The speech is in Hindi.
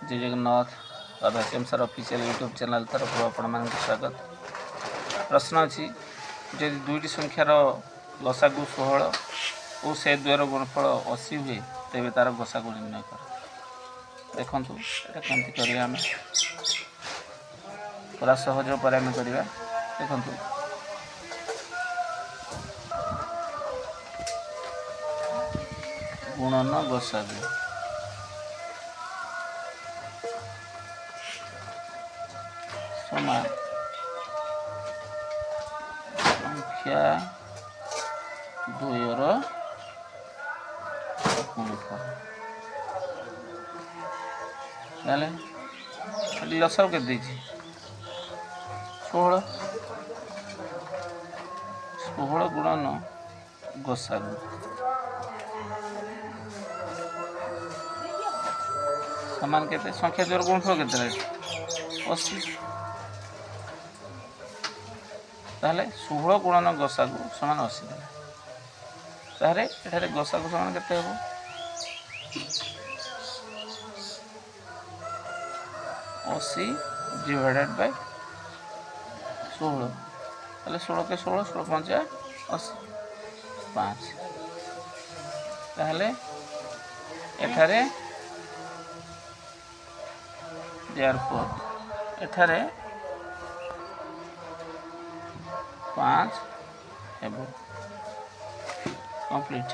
जय Jagannath Radhashyam sir official YouTube channel तरफ आपण मान स्वागत। प्रश्न अच्छी जदि दुईटी संख्यार लसागु 16 और से द्वयर गुणफल 80 हुए तेज तार गसागु निर्णय कर। देखूँ ये कमी करें पूरा सहज उपाय आम करवा। देखूँ गुणन गसागु समान संख्या द्वयर गुणफल। लसागु के 16 गुणन गसागु समान के संख्या द्वयर गुणफल के 80। ताहले 16 गुणन गसागु समान 80 देला। ताहले एठारे गसागु समान केते हेबो 80 डिवाइडेड बाय 16। ताहले 16 के 16 16 पंचा 80 5। ताहले एठारे एठारे 5 हेबो कंप्लीट।